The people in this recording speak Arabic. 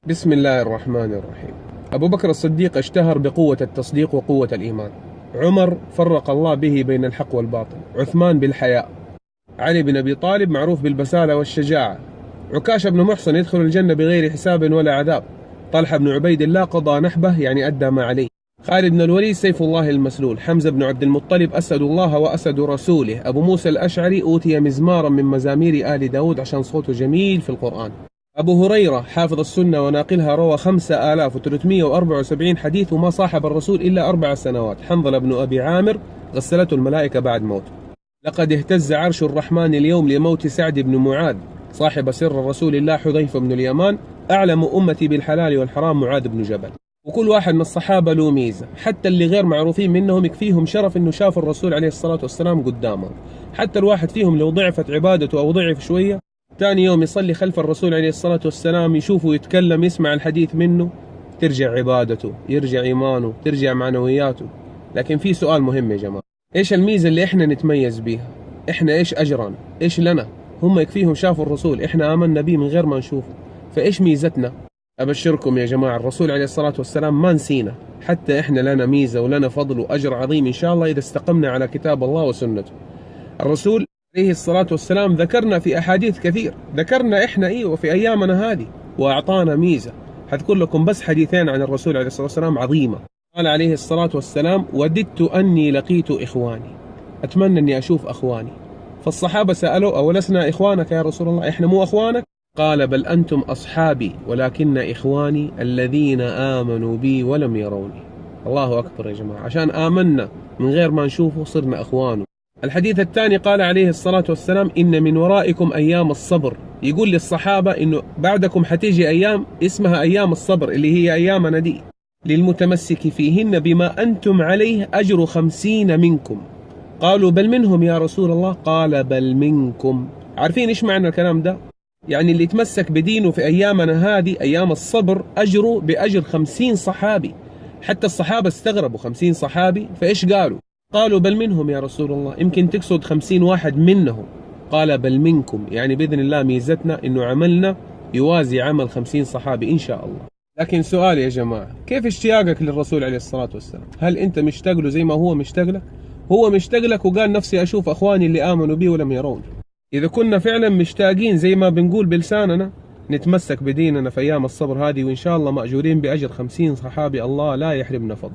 بسم الله الرحمن الرحيم. أبو بكر الصديق اشتهر بقوة التصديق وقوة الإيمان. عمر فرق الله به بين الحق والباطل. عثمان بالحياء. علي بن أبي طالب معروف بالبسالة والشجاعة. عكاشة بن محصن يدخل الجنة بغير حساب ولا عذاب. طلحة بن عبيد الله قضى نحبه يعني أدى ما عليه. خالد بن الوليد سيف الله المسلول. حمزة بن عبد المطلب أسد الله وأسد رسوله. أبو موسى الأشعري أوتي مزمارا من مزامير آل داود عشان صوته جميل في القرآن. أبو هريرة حافظ السنة وناقلها روى 5374 حديث وما صاحب الرسول إلا 4 سنوات. حنظلة بن أبي عامر غسلته الملائكة بعد موته. لقد اهتز عرش الرحمن اليوم لموت سعد بن معاذ صاحب سر رسول الله. حذيفة بن اليمان أعلم أمتي بالحلال والحرام معاذ بن جبل. وكل واحد من الصحابة له ميزة، حتى اللي غير معروفين منهم يكفيهم شرف إنه شاف الرسول عليه الصلاة والسلام قدامهم. حتى الواحد فيهم لو ضعفت عبادته أو ضعف شوية، ثاني يوم يصلي خلف الرسول عليه الصلاة والسلام، يشوفه يتكلم، يسمع الحديث منه، ترجع عبادته، يرجع إيمانه، ترجع معنوياته. لكن في سؤال مهم يا جماعة، إيش الميزة اللي إحنا نتميز بيها؟ إحنا إيش أجرنا؟ إيش لنا؟ هم يكفيهم شافوا الرسول، إحنا آمنا به من غير ما نشوفه، فإيش ميزتنا؟ أبشركم يا جماعة، الرسول عليه الصلاة والسلام ما نسينا، حتى إحنا لنا ميزة ولنا فضل وأجر عظيم إن شاء الله إذا استقمنا على كتاب الله وسنته. الرسول عليه الصلاة والسلام ذكرنا في أحاديث كثير، ذكرنا إحنا وفي أيامنا هذه، وأعطانا ميزة. هذكر لكم بس حديثين عن الرسول عليه الصلاة والسلام عظيمة. قال عليه الصلاة والسلام: وددت أني لقيت إخواني، أتمنى أني أشوف أخواني. فالصحابة سألوا: أولسنا إخوانك يا رسول الله؟ إحنا مو أخوانك؟ قال: بل أنتم أصحابي ولكن إخواني الذين آمنوا بي ولم يروني. الله أكبر يا جماعة، عشان آمنا من غير ما نشوفه صرنا أخوانه. الحديث الثاني قال عليه الصلاة والسلام: إن من ورائكم أيام الصبر. يقول للصحابة إنه بعدكم حتيجي أيام اسمها أيام الصبر، اللي هي أيامنا دي، للمتمسك فيهن بما أنتم عليه أجر 50 منكم. قالوا: بل منهم يا رسول الله؟ قال: بل منكم. عارفين إيش معنى الكلام ده؟ يعني اللي يتمسك بدينه في أيامنا هذه أيام الصبر أجره بأجر 50 صحابي. حتى الصحابة استغربوا، 50 صحابي، فإيش قالوا؟ قالوا: بل منهم يا رسول الله، يمكن تقصد 50 واحد منهم. قال: بل منكم، يعني بإذن الله ميزتنا إنه عملنا يوازي عمل 50 صحابي إن شاء الله. لكن سؤال يا جماعة، كيف اشتياقك للرسول عليه الصلاة والسلام؟ هل أنت مشتاق له زي ما هو مشتاق لك؟ هو مشتاق لك وقال: نفسي أشوف أخواني اللي آمنوا بي ولم يروني. إذا كنا فعلا مشتاقين زي ما بنقول بلساننا، نتمسك بديننا في أيام الصبر هذه، وإن شاء الله مأجورين بأجر 50 صحابي، الله لا يحرمنا فضل.